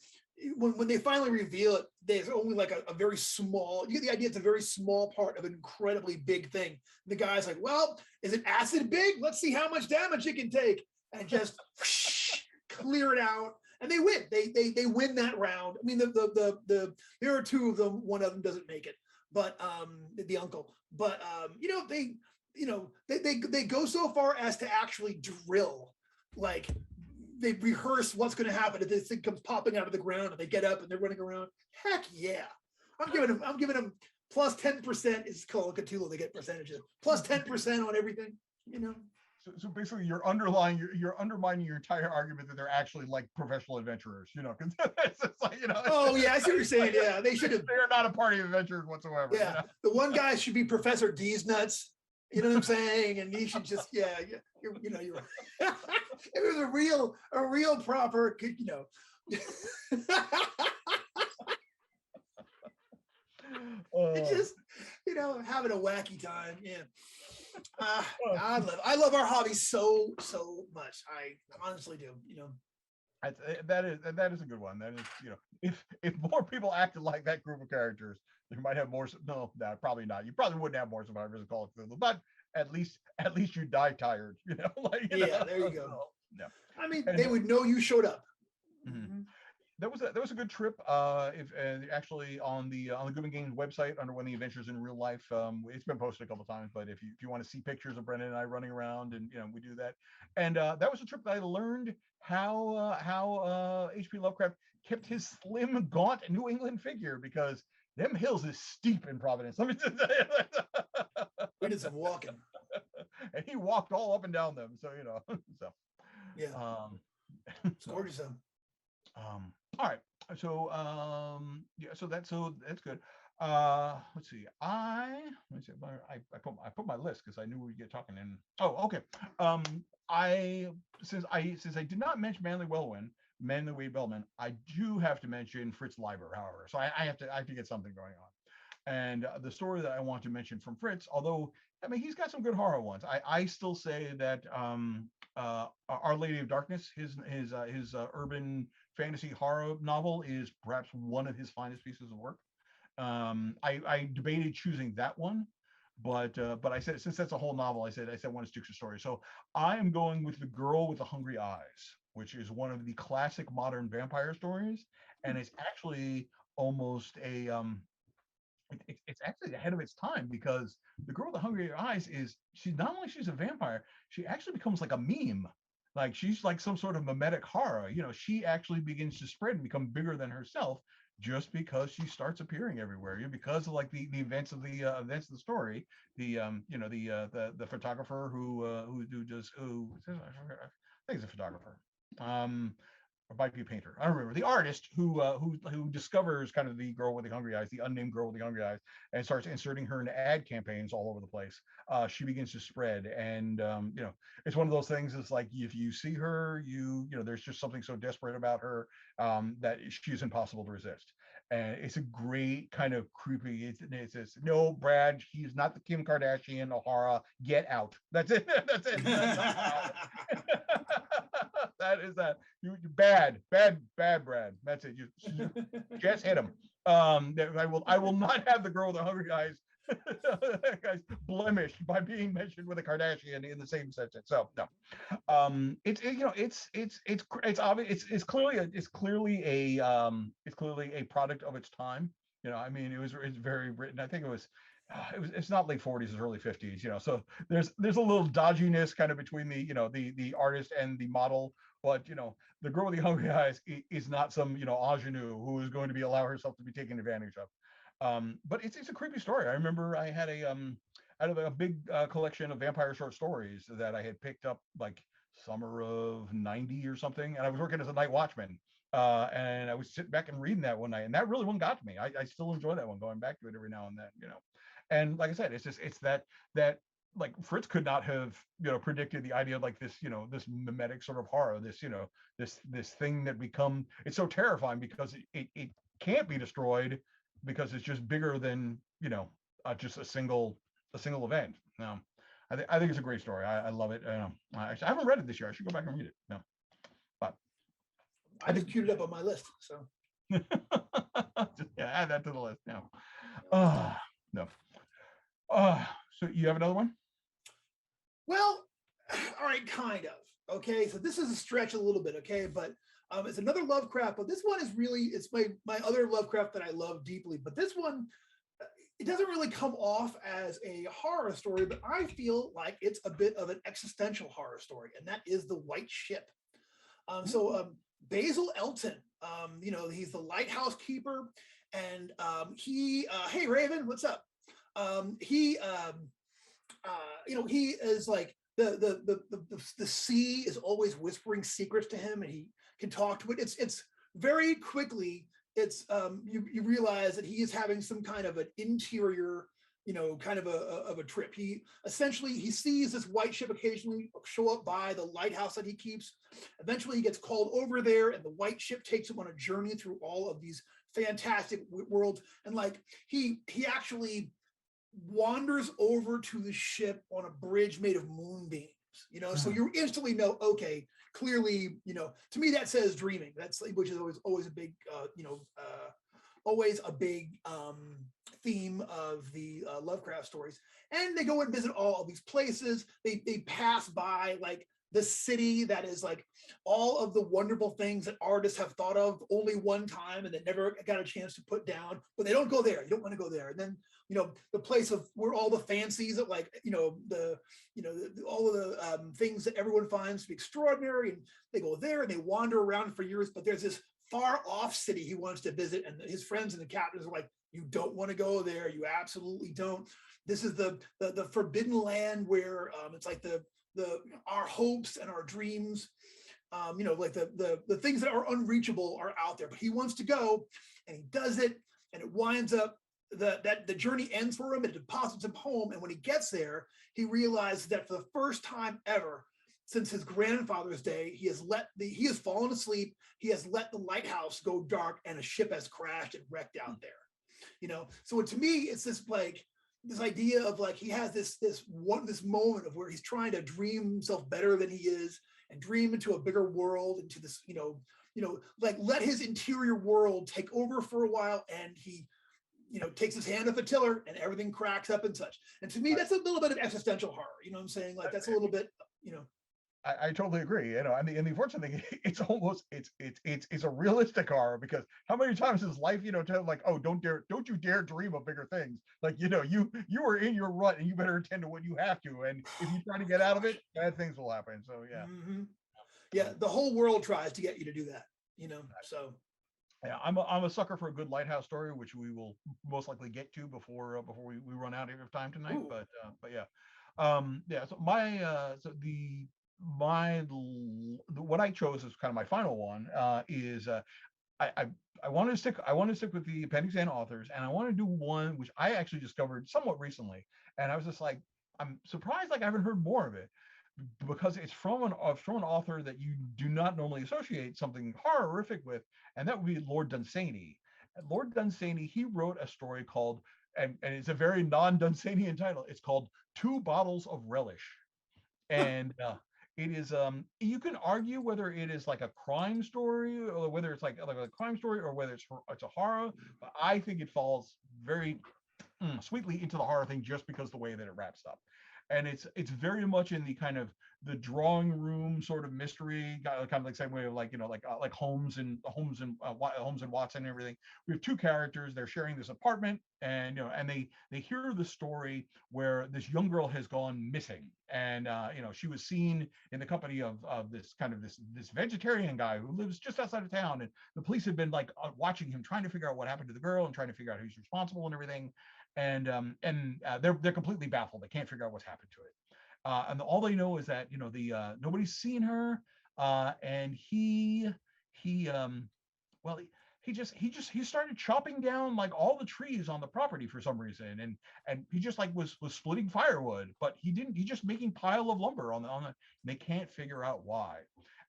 when they finally reveal it, there's only like a very small. You get the idea. It's a very small part of an incredibly big thing. And the guy's like, "Well, is it acid big? Let's see how much damage it can take." And just clear it out, and they win. They win that round. I mean, there are 2 of them. One of them doesn't make it, but the uncle. But they go so far as to actually drill. Like, they rehearse what's going to happen if this thing comes popping out of the ground, and they get up and they're running around. Heck yeah! I'm giving them plus 10%. Is Call of Cthulhu. They get percentages plus 10% on everything. So basically, you're undermining your entire argument that they're actually like professional adventurers, because it's just like, Oh yeah, I see what you're saying. Yeah, they should have. They're not a party of adventurers whatsoever. Yeah, the one guy should be Professor D's nuts. You know what I'm saying? And he should just, you're it was a real proper, It's just, having a wacky time. Yeah. I love our hobby so much. I honestly do. That is a good one. That is, if more people acted like that group of characters, you might have more. No, probably not. You probably wouldn't have more survivors of Call of Cthulhu, but at least you die tired. There you go. So, yeah. I mean, they would know you showed up. Mm-hmm. That was a good trip. If actually on the Ghoulman Games website under When the Adventures in Real Life, it's been posted a couple of times. But if you want to see pictures of Brendan and I running around, and we do that, and that was a trip that I learned how H.P. Lovecraft kept his slim, gaunt New England figure, because them hills is steep in Providence. Let me just tell you. We did some walking, and he walked all up and down them. So so yeah, it's gorgeous. All right. So so that's good. Let's see. I put my list because I knew we'd get talking. And okay. Since I did not mention Manly Wade Wellman, I do have to mention Fritz Leiber, however. So I have to get something going on. And the story that I want to mention from Fritz, although I mean he's got some good horror ones, I still say that Our Lady of Darkness, his urban fantasy horror novel, is perhaps one of his finest pieces of work. I debated choosing that one, but I said, since that's a whole novel, I said one is Duke's story. So I am going with The Girl with the Hungry Eyes, which is one of the classic modern vampire stories, and it's actually almost a it's actually ahead of its time, because The Girl with the Hungry Eyes she's a vampire, she actually becomes like a meme. Like she's like some sort of mimetic horror. She actually begins to spread and become bigger than herself, just because she starts appearing everywhere. Because of like the events of the story. The photographer who I think he's a photographer. Or might be a painter. I don't remember. The artist who discovers kind of the girl with the hungry eyes, the unnamed girl with the hungry eyes, and starts inserting her in ad campaigns all over the place. She begins to spread, and it's one of those things. It's like if you see her, there's just something so desperate about her that she's impossible to resist. And it's a great kind of creepy. It's no, Brad. He's not the Kim Kardashian O'Hara. Get out. That's it. That's it. That is that. You bad, Brad. That's it. You just hit him. I will not have the girl with the hungry eyes guys blemished by being mentioned with a Kardashian in the same sentence. So no, it's obvious. It's clearly a product of its time. I mean, it's very written. I think it's not late 40s, it's early 50s. So there's a little dodginess kind of between the artist and the model. But the girl with the hungry eyes is not some ingenue who is going to allow herself to be taken advantage of. But it's a creepy story. I remember I had out of a big collection of vampire short stories that I had picked up like summer of '90 or something, and I was working as a night watchman. And I was sitting back and reading that one night, and that really one got to me. I still enjoy that one, going back to it every now and then. And like I said, it's that like Fritz could not have predicted the idea of like this this mimetic sort of horror, this thing that it's so terrifying because it can't be destroyed because it's just bigger than just a single event. No, I think it's a great story. I love it. I haven't read it this year. I should go back and read it. No, but I just queued it up on my list. So add that to the list now. No. So you have another one? Well, all right, kind of. Okay, so this is a stretch a little bit, okay, but it's another Lovecraft, but this one is really, it's my other Lovecraft that I love deeply, but this one, it doesn't really come off as a horror story, but I feel like it's a bit of an existential horror story, and that is The White Ship. Basil Elton, he's the lighthouse keeper, and hey Raven, what's up? He is like the sea is always whispering secrets to him, and he can talk to it. It's very quickly. It's you realize that he is having some kind of an interior, kind of a trip. He sees this white ship occasionally show up by the lighthouse that he keeps. Eventually, he gets called over there, and the white ship takes him on a journey through all of these fantastic world. And like he actually wanders over to the ship on a bridge made of moonbeams, you know, so you instantly know, okay, clearly, you know, to me that says dreaming. That's which is always a big always a big theme of the Lovecraft stories. And they go and visit all of these places. They pass by like the city that is like all of the wonderful things that artists have thought of only one time and that never got a chance to put down, but they don't go there. You don't want to go there. And then, you know, the place of where all the fancies that like, all of the things that everyone finds to be extraordinary. And they go there and they wander around for years, but there's this far off city he wants to visit. And his friends and the captains are like, you don't want to go there. You absolutely don't. This is the forbidden land where it's like our hopes and our dreams, like the things that are unreachable are out there, but he wants to go and he does it. And it winds up that the journey ends for him. It deposits him home. And when he gets there, he realizes that for the first time ever since his grandfather's day, he has fallen asleep. He has let the lighthouse go dark and a ship has crashed and wrecked out there. You know, so to me, it's this like this idea of like he has this moment of where he's trying to dream himself better than he is and dream into a bigger world, into this, like let his interior world take over for a while, and he takes his hand off the tiller and everything cracks up and such. And to me, that's a little bit of existential horror. You know what I'm saying? Like that's a little bit, I totally agree. And the unfortunate thing, it's almost it's a realistic horror, because how many times in life, tell like, oh, don't you dare dream of bigger things. Like, you are in your rut and you better attend to what you have to. And if you try to get out of it, bad things will happen. So yeah. Mm-hmm. Yeah, the whole world tries to get you to do that, so. Yeah, I'm a sucker for a good lighthouse story, which we will most likely get to before we run out of time tonight. Ooh. But yeah. So what I chose as kind of my final one is I want to stick with the Appendix N authors, and I want to do one which I actually discovered somewhat recently, and I was just like, I'm surprised like I haven't heard more of it, because it's from an author that you do not normally associate something horrific with, and that would be Lord Dunsany. And Lord Dunsany, he wrote a story called, and it's a very non-Dunsanian title. It's called Two Bottles of Relish, and it is you can argue whether it is like a crime story or whether it's like a crime story or whether it's a horror, but I think it falls very sweetly into the horror thing just because the way that it wraps up. And it's very much in the kind of the drawing room sort of mystery, kind of like same way of like like Holmes and Watson and everything. We have two characters. They're sharing this apartment, and and they hear the story where this young girl has gone missing, and she was seen in the company of this kind of this vegetarian guy who lives just outside of town, and the police have been like watching him, trying to figure out what happened to the girl and trying to figure out who's responsible and everything. And they're completely baffled. They can't figure out what's happened to it, and all they know is that nobody's seen her, and he started chopping down like all the trees on the property for some reason, and he just like was splitting firewood, but he just making pile of lumber on the. They can't figure out why.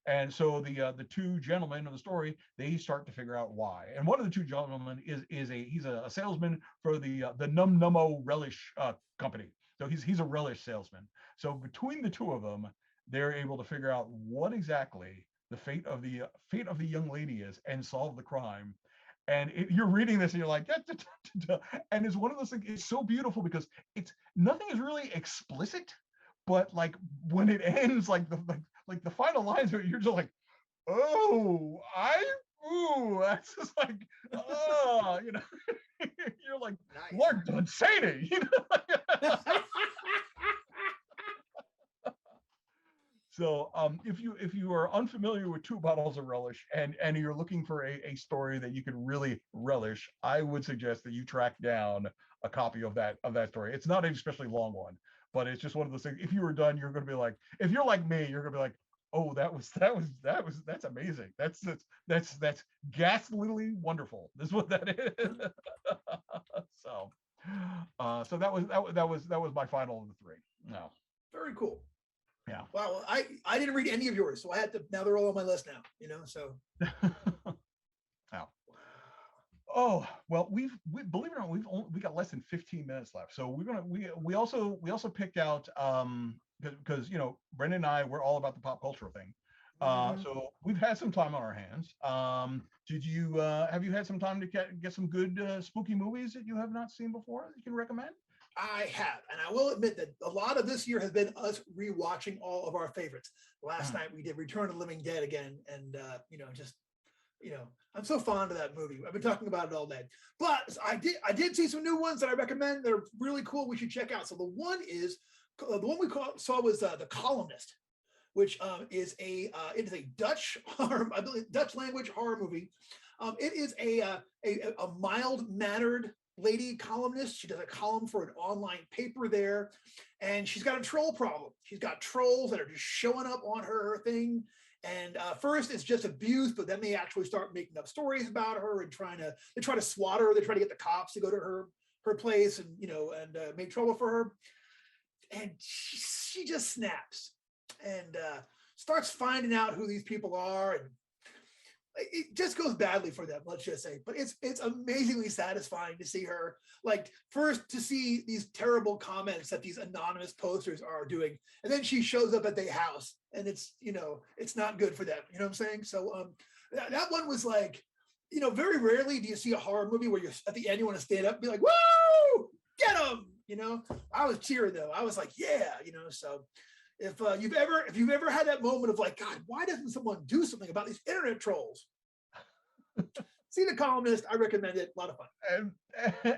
And so the two gentlemen of the story, they start to figure out why. And one of the two gentlemen he's a salesman for the Num Nummo Relish company. So he's a relish salesman. So between the two of them, they're able to figure out what exactly the fate of the young lady is and solve the crime. And you're reading this and you're like, and it's one of those things. It's so beautiful because nothing is really explicit, but like when it ends, like the final lines, you're just like, oh, that's just like, oh, you're like, nice. Lord Dunsany, So if you are unfamiliar with Two Bottles of Relish and you're looking for a story that you can really relish, I would suggest that you track down a copy of that story. It's not an especially long one, but it's just one of those things. If you were done, you're going to be like, if you're like me, you're going to be like, oh, that's amazing. That's ghastlyly wonderful. This is what that is. So that was my final of the three. No. Very cool. Yeah. Wow. I didn't read any of yours, so I had to. Now they're all on my list now. So. Wow. Oh well, believe it or not, we got less than 15 minutes left. So we also picked out because Brendan and I, we're all about the pop culture thing. Mhm. So we've had some time on our hands. Did you have you had some time to get some good spooky movies that you have not seen before that you can recommend? I have, and I will admit that a lot of this year has been us rewatching all of our favorites. Last Mm. night we did Return of the Living Dead again, and just I'm so fond of that movie. I've been talking about it all day. But I did see some new ones that I recommend. They're really cool. We should check out. So the one saw was The Columnist, which it is a Dutch horror, I believe Dutch language horror movie. It is a mild mannered lady columnist. She does a column for an online paper there, and she's got a troll problem. She's got trolls that are just showing up on her thing. And first, it's just abuse, but then they actually start making up stories about her and they try to swat her. They try to get the cops to go to her place and make trouble for her. And she just snaps and starts finding out who these people are, and it just goes badly for them, let's just say. But it's amazingly satisfying to see her, like, first to see these terrible comments that these anonymous posters are doing, and then she shows up at their house, and it's not good for them. You know what I'm saying? So that one was like, very rarely do you see a horror movie where you're at the end you want to stand up and be like, "Woo, get them!" I was cheering though. I was like, "Yeah," So if you've ever had that moment of like, God, why doesn't someone do something about these internet trolls? See The Columnist. I recommend it. A lot of fun. And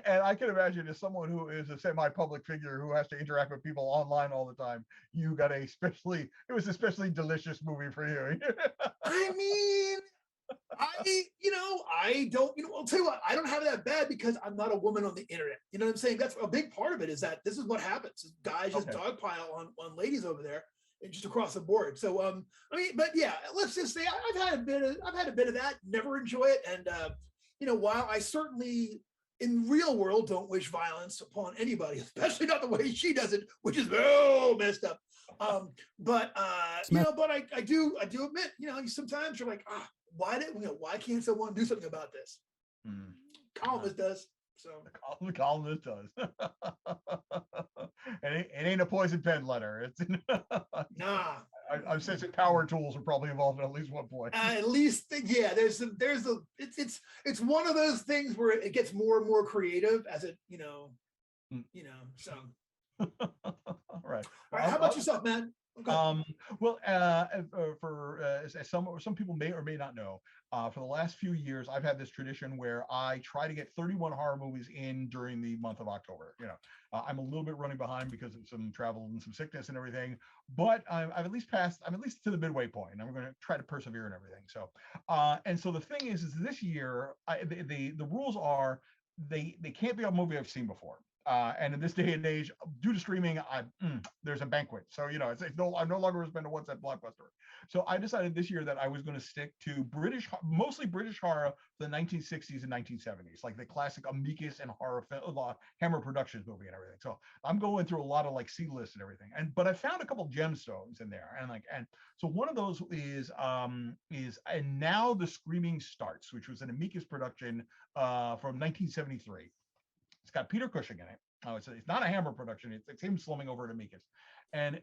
and I can imagine, as someone who is a semi-public figure who has to interact with people online all the time, it was especially delicious movie for you. I mean, I don't, I'll tell you what, I don't have that bad because I'm not a woman on the internet. You know what I'm saying? That's a big part of it, is that this is what happens. Guys just Okay. dogpile on ladies over there and just across the board. So, but yeah, let's just say I've had a bit of that, never enjoy it. And, while I certainly in real world don't wish violence upon anybody, especially not the way she does it, which is oh messed up. But I do admit, sometimes you're like, why can't someone do something about this? Hmm. Columnist does. So The columnist does. And it ain't a poison pen letter. It's nah. I'm sensing power tools are probably involved at least one point. At least, yeah. It's one of those things where it gets more and more creative as it, So, All right. all right. How about yourself, man? Okay. Well, for as some people may or may not know, for the last few years, I've had this tradition where I try to get 31 horror movies in during the month of October. I'm a little bit running behind because of some travel and some sickness and everything, but I'm at least to the midway point, and I'm going to try to persevere and everything. So, and so the thing is this year, the rules are they can't be a movie I've seen before. And in this day and age, due to streaming, there's a banquet. So I'm no longer spend a one-cent blockbuster. So I decided this year that I was going to stick to mostly British horror, the 1960s and 1970s, like the classic Amicus and horror Hammer Productions movie and everything. So I'm going through a lot of like C-lists and everything. But I found a couple gemstones in there, and so one of those is And Now the Screaming Starts, which was an Amicus production from 1973. It's got Peter Cushing in it. It's not a Hammer production. It's him slumming over at Amicus, and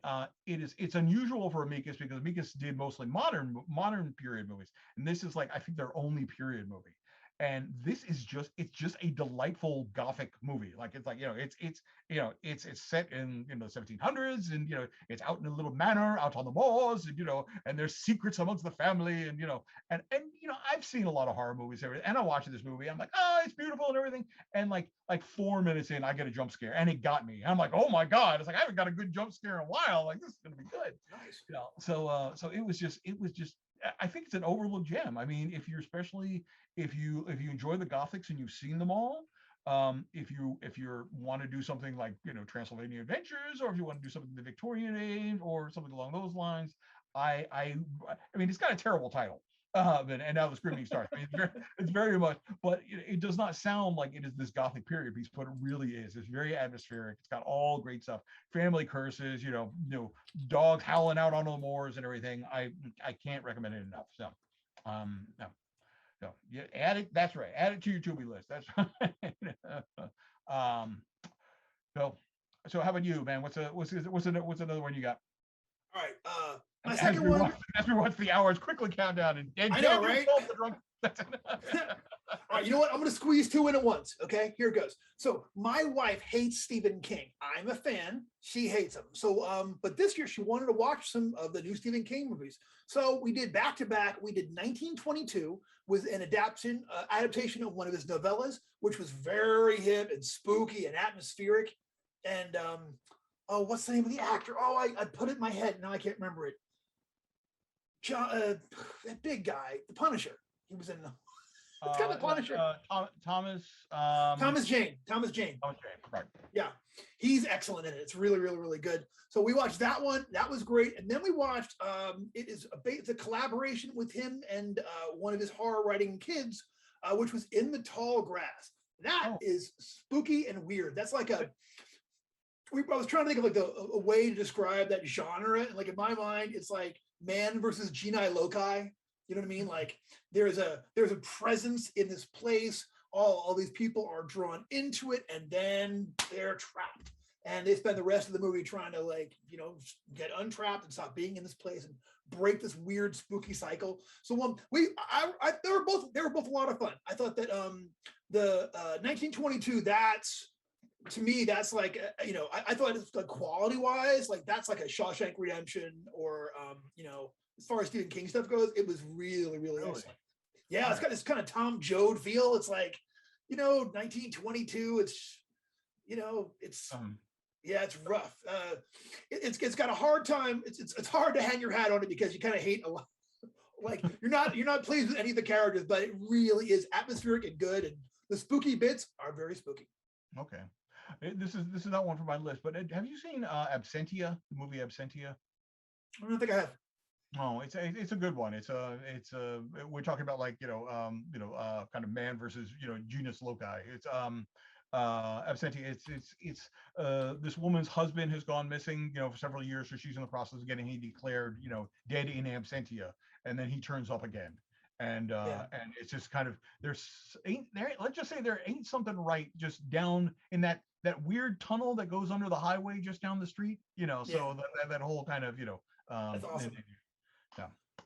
it's unusual for Amicus because Amicus did mostly modern period movies, and this is like I think their only period movie. And this is just a delightful gothic movie. Like it's set in the 1700s, and it's out in a little manor out on the moors, and there's secrets amongst the family, and I've seen a lot of horror movies and I watched this movie. I'm like, oh, it's beautiful and everything, and like 4 minutes in, I get a jump scare, and it got me. I'm like, oh my god! It's like I haven't got a good jump scare in a while. Like this is gonna be good. Nice. So it was just. I think it's an overlooked gem. I mean, if you enjoy the Gothics and you've seen them all, if you want to do something like Transylvania Adventures, or if you want to do something in the Victorian age or something along those lines, I mean, it's got a terrible title. And Now the Screaming Starts. I mean, it's very much, but it does not sound like it is this Gothic period piece, but it really is. It's very atmospheric. It's got all great stuff. Family curses, dogs howling out on the moors and everything. I can't recommend it enough. So, no. So yeah, add it. That's right. Add it to your Tubi list. That's right. um. So so how about you, man? What's another one you got? All right. My As second we one. watch the hours quickly count down and I know, damn right? yourself, the drunk. All right, you know what? I'm going to squeeze two in at once. Okay, here it goes. So my wife hates Stephen King. I'm a fan. She hates him. So, but this year she wanted to watch some of the new Stephen King movies. So we did back to back. We did 1922 with an adaptation of one of his novellas, which was very hip and spooky and atmospheric. And oh, what's the name of the actor? Oh, I put it in my head. Now I can't remember it. John, that big guy, the Punisher. He was in the. It's got the Punisher. Thomas. Thomas Jane. Thomas Jane. Thomas Jane. Right. Yeah, he's excellent in it. It's really, really, really good. So we watched that one. That was great. And then we watched. It's a collaboration with him and one of his horror writing kids, which was In the Tall Grass. That is spooky and weird. That's like a. I was trying to think of like a way to describe that genre, and like in my mind, it's like man versus genii loci. You know what I mean? Like there's a presence in this place. All these people are drawn into it, and then they're trapped. And they spend the rest of the movie trying to get untrapped and stop being in this place and break this weird spooky cycle. So they were both a lot of fun. I thought that the 1922 to me, that's like, I thought it's like quality wise, like that's like a Shawshank Redemption or, as far as Stephen King stuff goes, it was really, really excellent. Yeah, it's got this kind of Tom Joad feel. It's like, 1922. It's, it's rough. It's got a hard time. It's hard to hang your hat on it because you kind of hate a lot. Like you're not pleased with any of the characters, but it really is atmospheric and good, and the spooky bits are very spooky. Okay. This is not one for my list, but have you seen Absentia, the movie Absentia? I don't think I have. Oh, it's a good one. We're talking about like kind of man versus genus loci. It's Absentia. It's this woman's husband has gone missing for several years, so she's in the process of getting him declared dead in absentia, and then he turns up again. And it's just kind of let's just say there ain't something right just down in that weird tunnel that goes under the highway just down the street, so that whole kind of that's awesome.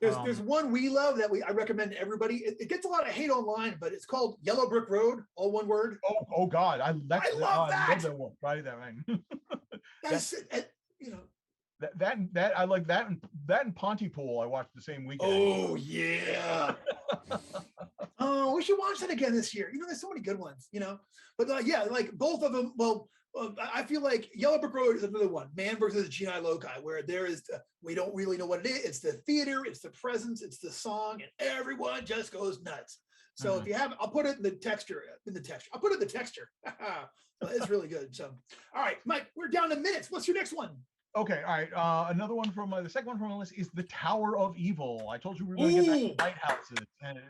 Yeah. There's one we love that I recommend to everybody. It gets a lot of hate online, but it's called Yellow Brick Road, all one word. Oh God, I love that. I love that one. Right, that man. That I like that and Pontypool I watched the same weekend. Oh yeah. Oh, we should watch that again this year. There's so many good ones. But like both of them. Well, I feel like Yellow Brick Road is another one, man versus genii loci, where there is we don't really know what it is. It's the theater, it's the presence, it's the song, and everyone just goes nuts. So if you haven't, I'll put it in the texture. I'll put it in the texture. It's really good. So, all right, Mike, we're down to minutes. What's your next one? Okay, all right. Another one from the second one from my list is The Tower of Evil. I told you we were going to get back to lighthouses. And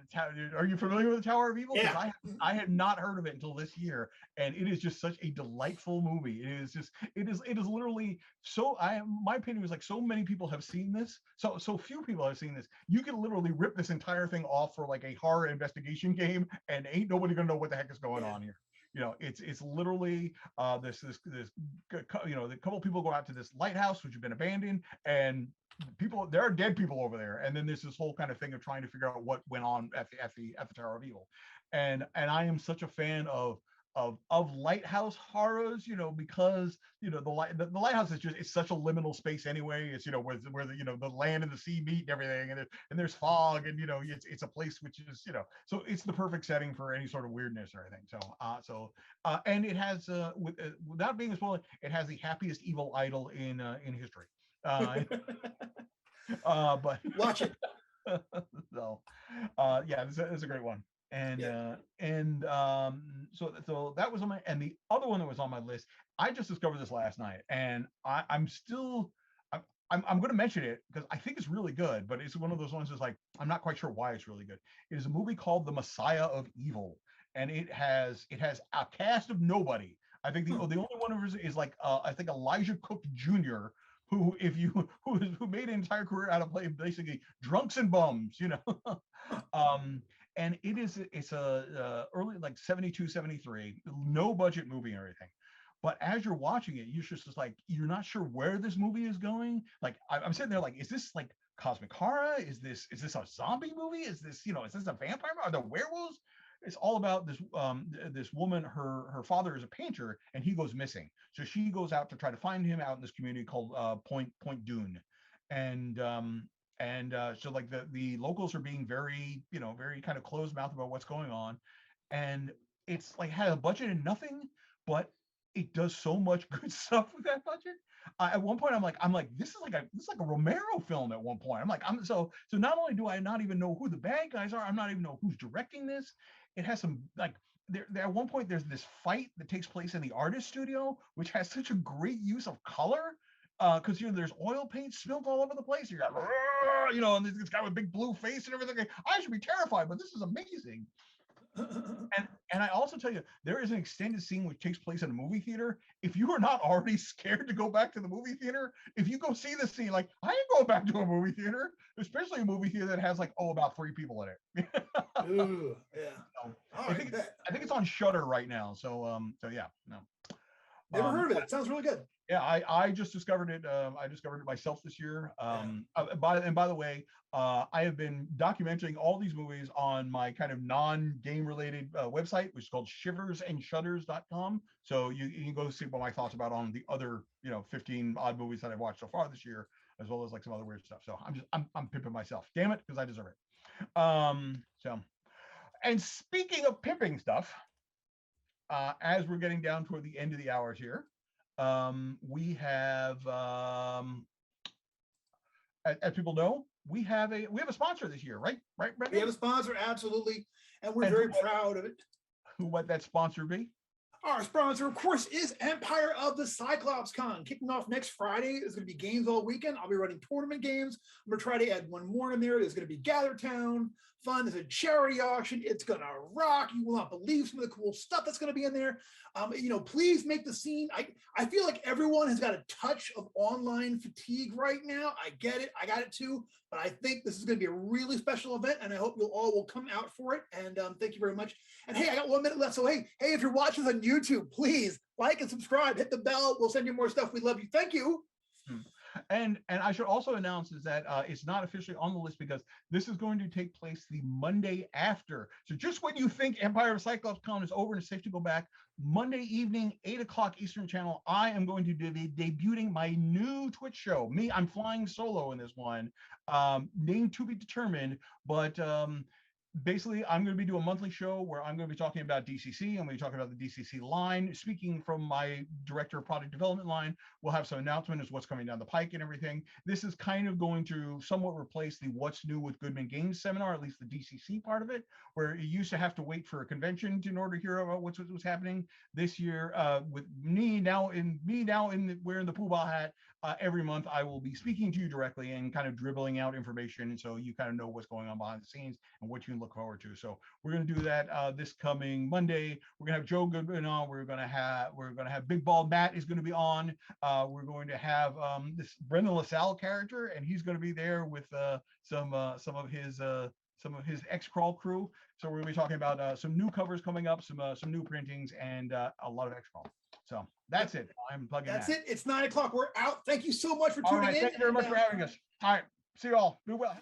are you familiar with The Tower of Evil? Yeah. I had not heard of it until this year, and it is just such a delightful movie. It is literally so. My opinion was like so many people have seen this, so few people have seen this. You can literally rip this entire thing off for like a horror investigation game, and ain't nobody gonna know what the heck is going on here. It's literally this the couple of people go out to this lighthouse which has been abandoned, and there are dead people over there, and then there's this whole kind of thing of trying to figure out what went on at the Tower of Evil, and I am such a fan of lighthouse horrors, because the lighthouse is it's such a liminal space anyway. It's where the land and the sea meet and everything, and there's fog, and it's a place which is so it's the perfect setting for any sort of weirdness or anything. And it has without being a spoiler, it has the happiest evil idol in history. But watch it. So yeah, it's a great one. So that was on my, and the other one that was on my list, I just discovered this last night, and I'm going to mention it because I think it's really good, but it's one of those ones that's like I'm not quite sure why it's really good. It is a movie called The Messiah of Evil, and it has a cast of nobody. I think the only one of is like I think Elijah Cook Jr., who made an entire career out of playing basically drunks and bums, and it's a early like 72, 73, no budget movie or anything. But as you're watching it, you're just like, you're not sure where this movie is going. Like I'm sitting there like, is this like cosmic horror? Is this a zombie movie? Is this, is this a vampire? Are there werewolves? It's all about this woman. Her father is a painter, and he goes missing. So she goes out to try to find him out in this community called Point Dune, and so like the locals are being very, very kind of closed mouth about what's going on, and it's like had a budget and nothing, but it does so much good stuff with that budget. At one point, I'm like, this is like a Romero film. At one point, so not only do I not even know who the bad guys are, I'm not even know who's directing this. It has some like there at one point there's this fight that takes place in the artist studio, which has such a great use of color. Because there's oil paint spilled all over the place. You got, and this guy with a big blue face and everything. I should be terrified, but this is amazing. And I also tell you, there is an extended scene which takes place in a movie theater. If you are not already scared to go back to the movie theater, if you go see the scene, like, I ain't going back to a movie theater, especially a movie theater that has like about 3 people in it. Ooh, yeah. So, I think it's on Shudder right now. So yeah, no. Never heard of it. It sounds really good. Yeah, I just discovered it. I discovered it myself this year. By the way, I have been documenting all these movies on my kind of non-game related website, which is called shiversandShudders.com. So you can go see what my thoughts about on the other 15 odd movies that I've watched so far this year, as well as like some other weird stuff. So I'm pimping myself. Damn it, because I deserve it. So, and speaking of pimping stuff, as we're getting down toward the end of the hours here. We have, as people know, we have a sponsor this year, right? Right, Brendan? We have a sponsor, absolutely, and we're very proud of it. Who would that sponsor be? Our sponsor, of course, is Empire of the Cyclops Con. Kicking off next Friday. There's going to be games all weekend. I'll be running tournament games. I'm going to try to add one more in there. There's going to be Gather Town fun. There's a charity auction. It's going to rock. You will not believe some of the cool stuff that's going to be in there. Please make the scene. I feel like everyone has got a touch of online fatigue right now. I get it. I got it too. But I think this is going to be a really special event, and I hope you all will come out for it. And thank you very much. And hey, I got 1 minute left. So hey, if you're watching this on YouTube, please like and subscribe. Hit the bell. We'll send you more stuff. We love you. Thank you. And I should also announce is that it's not officially on the list because this is going to take place the Monday after. So just when you think Empire of Cyclops Con is over and it's safe to go back, Monday evening, 8 o'clock Eastern Channel, I am going to be debuting my new Twitch show. I'm flying solo in this one, name to be determined, but basically, I'm going to be doing a monthly show where I'm going to be talking about DCC. I'm going to be talking about the DCC line. Speaking from my director of product development line, we'll have some announcement as what's coming down the pike and everything. This is kind of going to somewhat replace the What's New with Ghoulman Games seminar, at least the DCC part of it, where you used to have to wait for a convention in order to hear about what's happening. This year, with wearing the Poobah hat, every month I will be speaking to you directly and kind of dribbling out information, so you kind of know what's going on behind the scenes and what you can look forward to. So we're going to do that this coming Monday. We're going to have Joe Goodman on. We're going to have Big Bald Matt is going to be on. We're going to have this Brendan LaSalle character, and he's going to be there with some of his X-Crawl crew. So we're going to be talking about some new covers coming up, some new printings, and a lot of X-Crawl. So that's it. I'm plugging. That's it. It's 9 o'clock. We're out. Thank you so much for tuning in. Thank you very much for having us. All right. See you all. Be well.